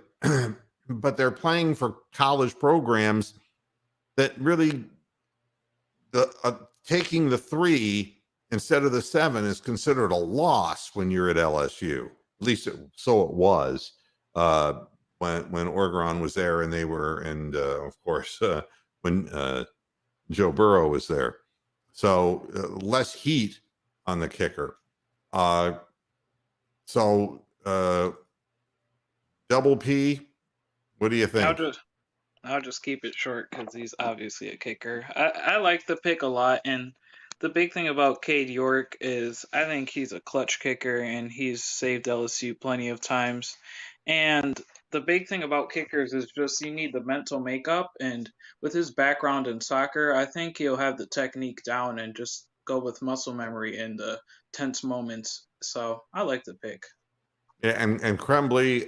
but they're playing for college programs that really taking the 3 instead of the 7 is considered a loss when you're at LSU. At least so it was when Orgeron was there, and they were, and of course when Joe Burrow was there. So less heat on the kicker. Double P, what do you think? I'll just keep it short because he's obviously a kicker. I like the pick a lot, and the big thing about Kade York is I think he's a clutch kicker, and he's saved LSU plenty of times. And the big thing about kickers is just you need the mental makeup, and with his background in soccer, I think he'll have the technique down and just go with muscle memory in the tense moments. So I like the pick. Yeah, and Krembley,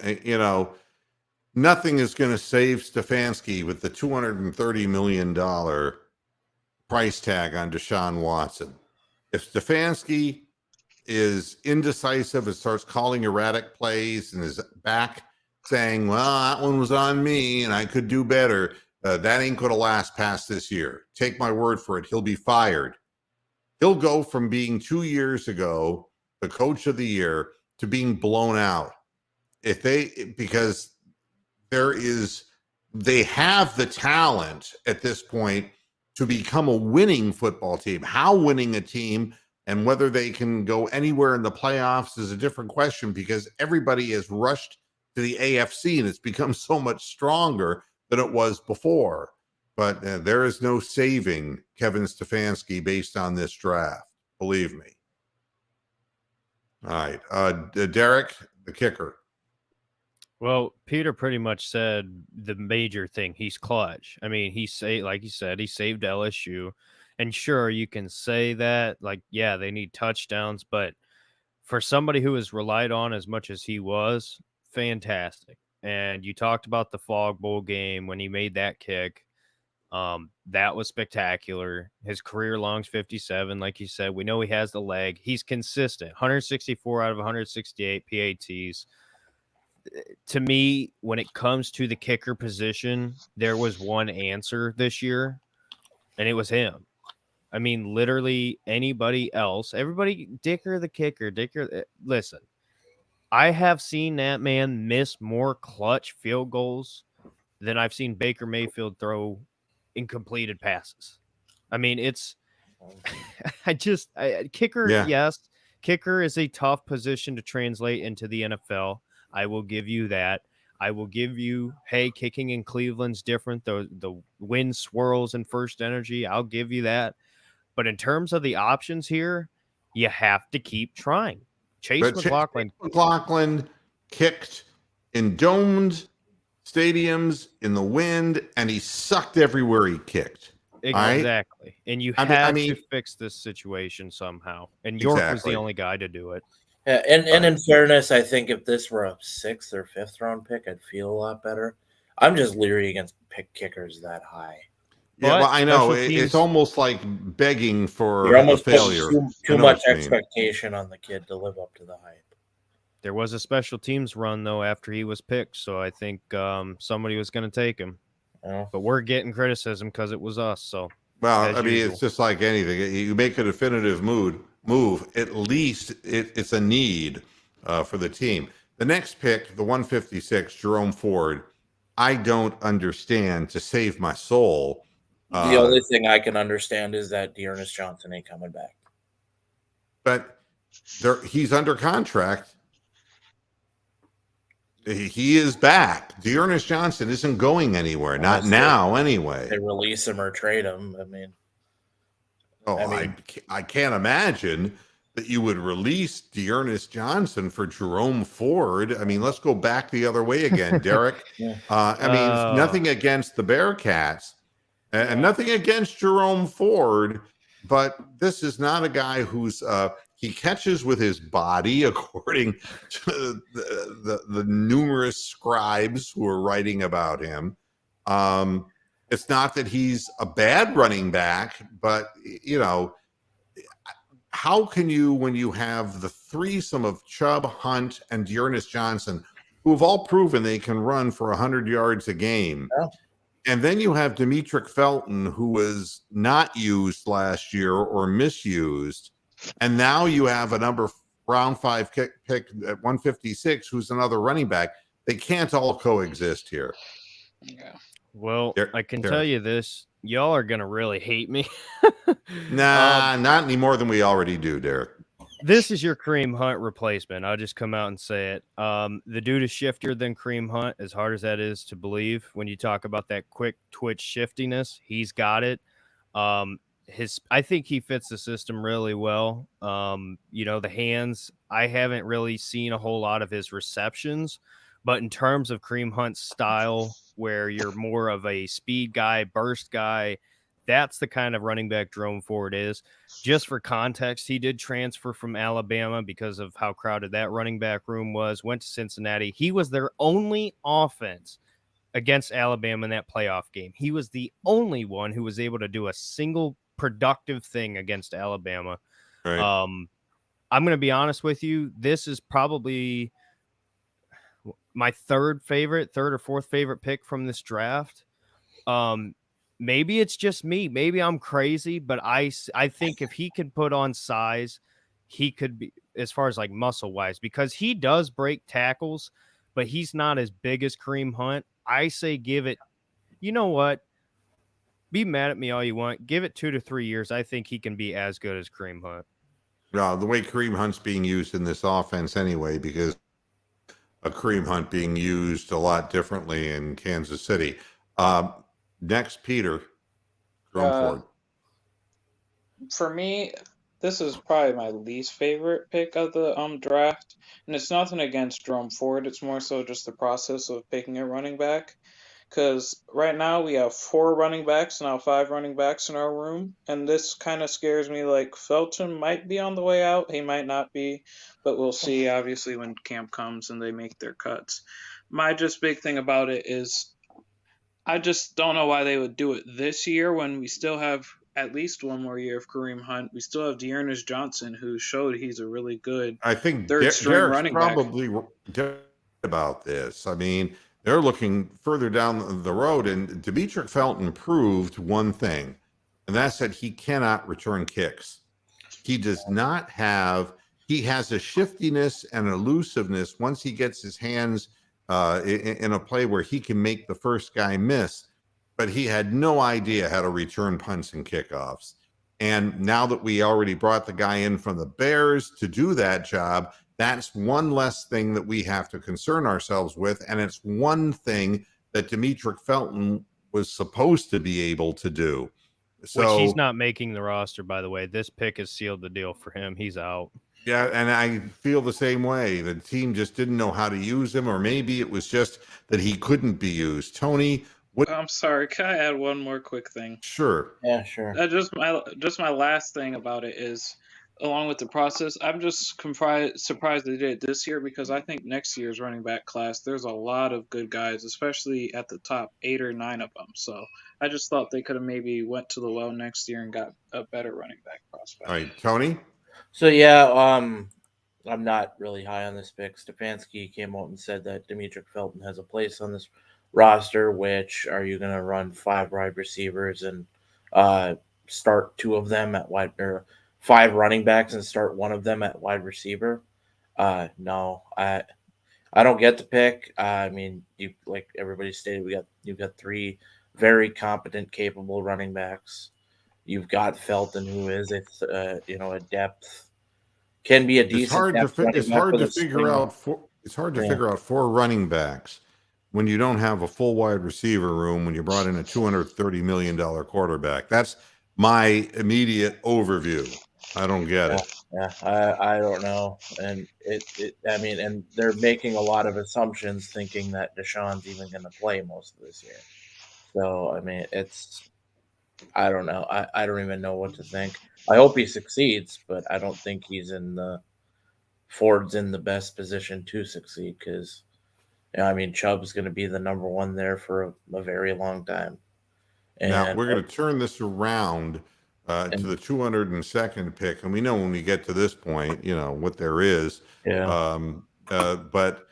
nothing is going to save Stefanski with the $230 million price tag on Deshaun Watson. If Stefanski is indecisive and starts calling erratic plays and is back saying, well, that one was on me and I could do better, that ain't going to last past this year. Take my word for it. He'll be fired. He'll go from being 2 years ago the coach of the year to being blown out. Because they have the talent at this point to become a winning football team. How winning a team and whether they can go anywhere in the playoffs is a different question, because everybody has rushed to the AFC and it's become so much stronger than it was before. But there is no saving Kevin Stefanski based on this draft. Believe me. All right. Derek, the kicker. Well, Peter pretty much said the major thing. He's clutch. I mean, like you said, he saved LSU. And sure, you can say that, like, yeah, they need touchdowns. But for somebody who was relied on as much as he was, fantastic. And you talked about the Fog Bowl game when he made that kick. That was spectacular. His career long's 57. Like you said, we know he has the leg. He's consistent. 164 out of 168 PATs. To me, when it comes to the kicker position, there was one answer this year, and it was him. I mean, literally anybody else, everybody, Dicker the kicker, listen, I have seen that man miss more clutch field goals than I've seen Baker Mayfield throw incompleted passes. I mean, it's kicker. Yeah. Yes. Kicker is a tough position to translate into the NFL. I will give you that. I will give you, hey, kicking in Cleveland's different. The wind swirls in First Energy. I'll give you that. But in terms of the options here, you have to keep trying. Chase McLaughlin kicked in domed stadiums in the wind, and he sucked everywhere he kicked. Exactly. Right? And you had to fix this situation somehow. And York was the only guy to do it. Yeah, and in fairness, I think if this were a 6th or 5th round pick, I'd feel a lot better. I'm just leery against pick kickers that high. Yeah, well, But I know special it's teams, almost like begging for You're a almost putting failure. I too know what much you mean. expectation on the kid to live up to the hype. there was a special teams run though after he was picked, so I think somebody was going to take him. Oh. But we're getting criticism because it was us. So Well, as I mean, usual. it's just like anything. You make a definitive move. At least it's a need for the team. The next pick, the 156, Jerome Ford. I don't understand, to save my soul. The only thing I can understand is that Dearness Johnson ain't coming back. But he's under contract. He is back. Dearness Johnson isn't going anywhere. Not now, anyway. They release him or trade him. I can't imagine that you would release Dearness Johnson for Jerome Ford. I mean, let's go back the other way again, Derek. Yeah. Nothing against the Bearcats and nothing against Jerome Ford, but this is not a guy who's he catches with his body, according to the numerous scribes who are writing about him. It's not that he's a bad running back, but, how can you, when you have the threesome of Chubb, Hunt, and Dearness Johnson, who have all proven they can run for 100 yards a game, and then you have Demetric Felton, who was not used last year or misused, and now you have a round 5 pick at 156, who's another running back. They can't all coexist here. Yeah. Well, I can tell you this. Y'all are going to really hate me. Nah, not any more than we already do, Derek. This is your Kareem Hunt replacement. I'll just come out and say it. The dude is shiftier than Kareem Hunt, as hard as that is to believe. When you talk about that quick twitch shiftiness, he's got it. I think he fits the system really well. The hands, I haven't really seen a whole lot of his receptions, but in terms of Kareem Hunt's style, where you're more of a speed guy, burst guy, that's the kind of running back Jerome Ford is. Just for context, he did transfer from Alabama because of how crowded that running back room was, went to Cincinnati. He was their only offense against Alabama in that playoff game. He was the only one who was able to do a single productive thing against Alabama. Right. I'm going to be honest with you. This is probably my third or fourth favorite pick from this draft. Maybe it's just me. Maybe I'm crazy, but I think if he could put on size, he could be, as far as like muscle wise, because he does break tackles, but he's not as big as Kareem Hunt. I say give it, you know what? Be mad at me all you want. Give it 2 to 3 years. I think he can be as good as Kareem Hunt. No, the way Kareem Hunt's being used in this offense anyway, because a Kareem Hunt being used a lot differently in Kansas City. Next, Peter, Jerome Ford. For me, this is probably my least favorite pick of the draft, and it's nothing against Jerome Ford. It's more so just the process of picking a running back. Because right now we have 4 running backs, now 5 running backs in our room, and this kind of scares me. Like, Felton might be on the way out, he might not be, but we'll see, obviously, when camp comes and they make their cuts. My just big thing about it is I just don't know why they would do it this year when we still have at least one more year of Kareem Hunt. We still have Dearness Johnson, who showed he's a really good third-string running back. Probably about this. I mean, they're looking further down the road, and Demetric Felton proved one thing, and that's that he cannot return kicks. He does not have – he has a shiftiness and elusiveness once he gets his hands in a play where he can make the first guy miss, but he had no idea how to return punts and kickoffs. And now that we already brought the guy in from the Bears to do that job, that's one less thing that we have to concern ourselves with. And it's one thing that Demetric Felton was supposed to be able to do. So, which he's not making the roster, by the way. This pick has sealed the deal for him. He's out. Yeah, and I feel the same way. The team just didn't know how to use him, or maybe it was just that he couldn't be used. Tony, what? I'm sorry. Can I add one more quick thing? Sure. Yeah, sure. Just my last thing about it is, along with the process, I'm just surprised they did it this year because I think next year's running back class, there's a lot of good guys, especially at the top 8 or 9 of them. So I just thought they could have maybe went to the well next year and got a better running back prospect. All right, Tony. So yeah, I'm not really high on this pick. Stefanski came out and said that Demetric Felton has a place on this roster. Which are you going to run 5 wide receivers and start 2 of them at wide, or 5 running backs and start 1 of them at wide receiver? No, I don't get the pick. I mean, you, like everybody stated, you've got 3 very competent, capable running backs. You've got Felton, who is a depth, can be a decent depth running back. It's hard to figure out 4 running backs when you don't have a full wide receiver room, when you brought in a $230 million quarterback. That's my immediate overview. I don't get it. Yeah, I don't know. And and they're making a lot of assumptions thinking that Deshaun's even going to play most of this year. So, I mean, I don't know. I don't even know what to think. I hope he succeeds, but I don't think Ford's in the best position to succeed because, Chubb's going to be the number 1 there for a very long time. And now we're going to turn this around to the 202nd pick, and we know when we get to this point, what there is. Yeah. But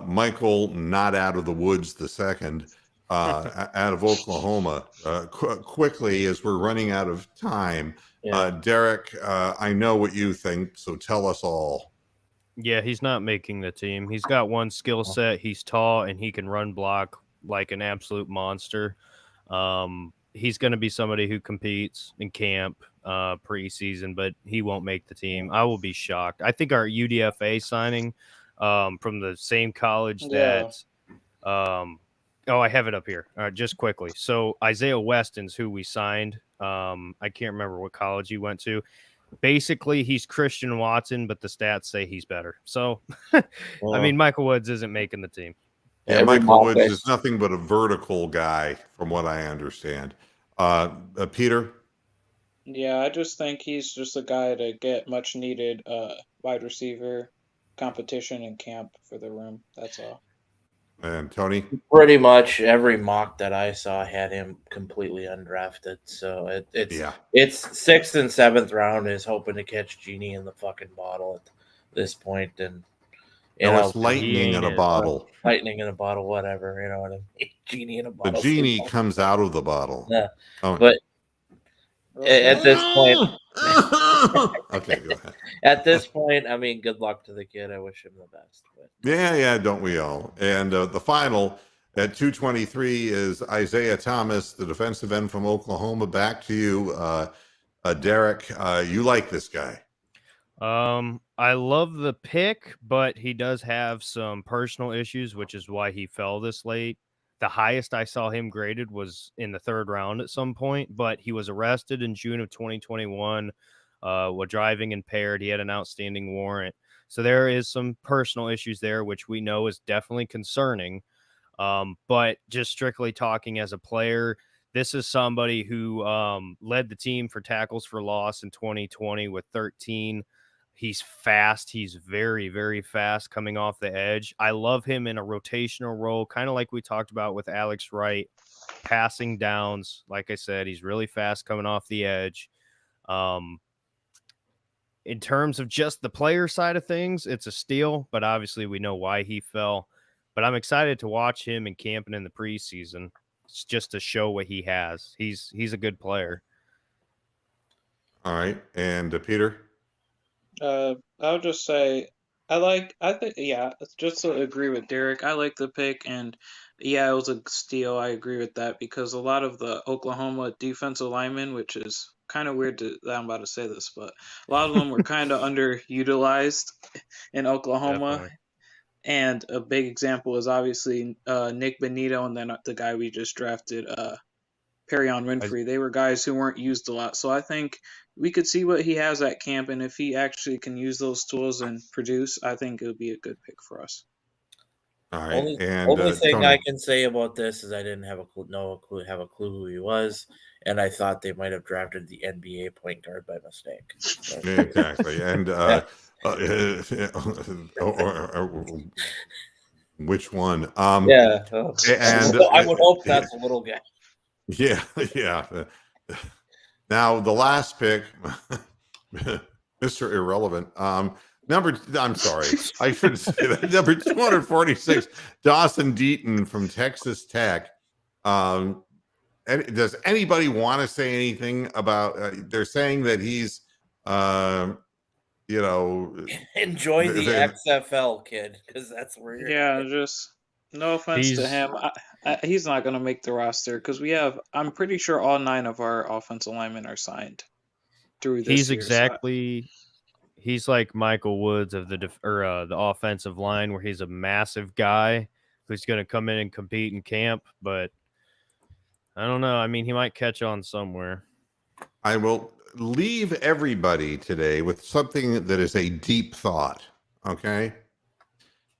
Michael, not out of the woods, the second. Out of Oklahoma, quickly as we're running out of time. Yeah. Derek, I know what you think, so tell us all. Yeah, he's not making the team. He's got one skill set. He's tall and he can run block like an absolute monster. He's going to be somebody who competes in camp preseason, but he won't make the team. I will be shocked. I think our UDFA signing from the same college that oh, I have it up here. Just quickly. So Isaiah Weston's who we signed. I can't remember what college he went to. Basically, he's Christian Watson, but the stats say he's better. So, Michael Woods isn't making the team. Yeah, Michael Woods is nothing but a vertical guy, from what I understand. Peter? Yeah, I just think he's just a guy to get much needed wide receiver competition in camp for the room. That's all. And Tony? Pretty much every mock that I saw had him completely undrafted. So it's 6th and 7th round is hoping to catch Genie in the fucking bottle at this point. And it's lightning in a bottle. Lightning in a bottle, whatever. You know what I mean? Genie in a bottle. The genie comes out of the bottle. Yeah. Oh. But at this point, okay, go ahead. At this point, good luck to the kid. I wish him the best. But. Yeah, don't we all? And the final at 223 is Isaiah Thomas, the defensive end from Oklahoma. Back to you, Derek. You like this guy? I love the pick, but he does have some personal issues, which is why he fell this late. The highest I saw him graded was in the 3rd round at some point, but he was arrested in June of 2021 while driving impaired. He had an outstanding warrant. So there is some personal issues there, which we know is definitely concerning. But just strictly talking as a player, this is somebody who led the team for tackles for loss in 2020 with 13. He's fast. He's very, very fast coming off the edge. I love him in a rotational role, kind of like we talked about with Alex Wright, passing downs. Like I said, he's really fast coming off the edge. In terms of just the player side of things, it's a steal, but obviously we know why he fell. But I'm excited to watch him in camp and in the preseason. It's just to show what he has. He's a good player. All right. And Peter? I'll just say just to agree with Derek, I like the pick, and it was a steal. I agree with that because a lot of the Oklahoma defensive linemen, which is kind of weird that I'm about to say this, but a lot of them were kind of underutilized in Oklahoma. Definitely. And a big example is obviously Nick Benito and then the guy we just drafted, Perrian Winfrey. They were guys who weren't used a lot. So I think we could see what he has at camp, and if he actually can use those tools and produce, I think it would be a good pick for us. All right. And Only thing Tony. I can say about this is I didn't have a clue who he was, and I thought they might have drafted the NBA point guard by mistake. So, Exactly. And which one? yeah, And I would hope that's a little guy. yeah, yeah. Now the last pick, Mr. Irrelevant. I'm sorry, I shouldn't say that. Number 246, Dawson Deaton from Texas Tech. Does anybody want to say anything about? They're saying that he's, enjoy the XFL, kid, because that's where you're. Yeah, just no offense to him. He's not going to make the roster because I'm pretty sure all 9 of our offensive linemen are signed through this year. He's like Michael Woods of the offensive line, where he's a massive guy who's going to come in and compete in camp. But I don't know. I mean, he might catch on somewhere. I will leave everybody today with something that is a deep thought. Okay.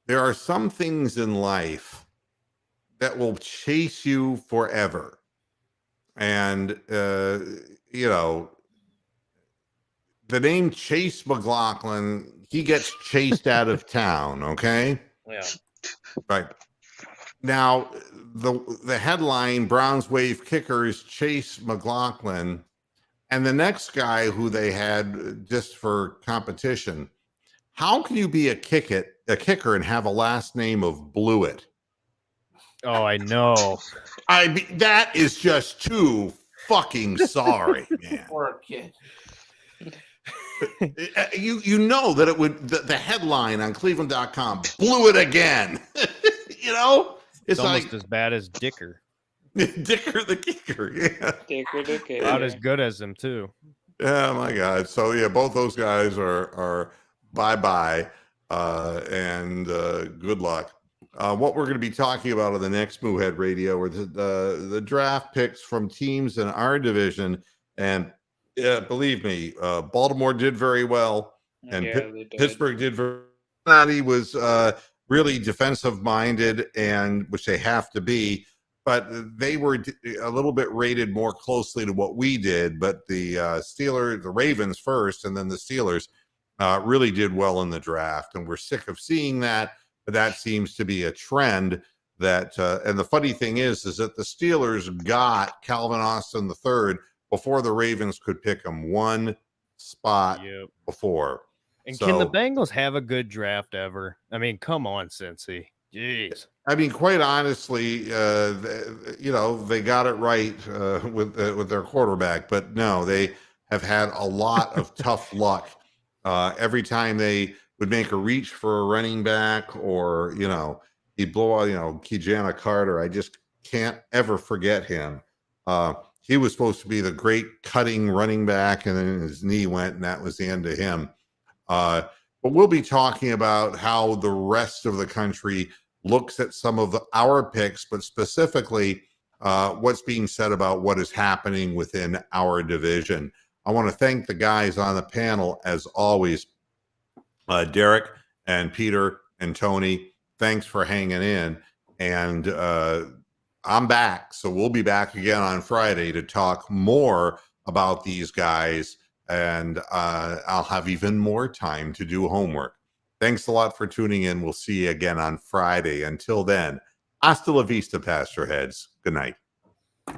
There are some things in life that will chase you forever. And, the name Chase McLaughlin, he gets chased out of town. Okay. Yeah. Right. Now, the headline, Browns wave kickers Chase McLaughlin, and the next guy who they had just for competition. How can you be a kicker and have a last name of Blewett? Oh, I know. I mean, that is just too fucking sorry, man. Poor kid. You know that it would the headline on Cleveland.com blew it again. It's almost like as bad as Dicker. Dicker the kicker. Yeah. Dicker the kicker. Not as good as him too. Oh my God. So yeah, both those guys are bye-bye. And good luck. What we're going to be talking about on the next Moohead Radio are the draft picks from teams in our division. And believe me, Baltimore did very well, and Pittsburgh did very well. He was really defensive minded, and which they have to be, but they were a little bit rated more closely to what we did. But the Ravens first, and then the Steelers really did well in the draft, and we're sick of seeing that. But that seems to be a trend. That and the funny thing is that the Steelers got Calvin Austin III before the Ravens could pick him one spot before. And can the Bengals have a good draft ever? I mean, come on, Cincy. Jeez. I mean, quite honestly, they got it right with their quarterback, but no, they have had a lot of tough luck. Every time they would make a reach for a running back, or he'd blow out, Kijana Carter. I just can't ever forget him. He was supposed to be the great cutting running back, and then his knee went, and that was the end of him. But we'll be talking about how the rest of the country looks at some of our picks, but specifically what's being said about what is happening within our division. I want to thank the guys on the panel, as always, Derek and Peter and Tony. Thanks for hanging in. And I'm back. So we'll be back again on Friday to talk more about these guys. And I'll have even more time to do homework. Thanks a lot for tuning in. We'll see you again on Friday. Until then, hasta la vista, Pastor Heads. Good night.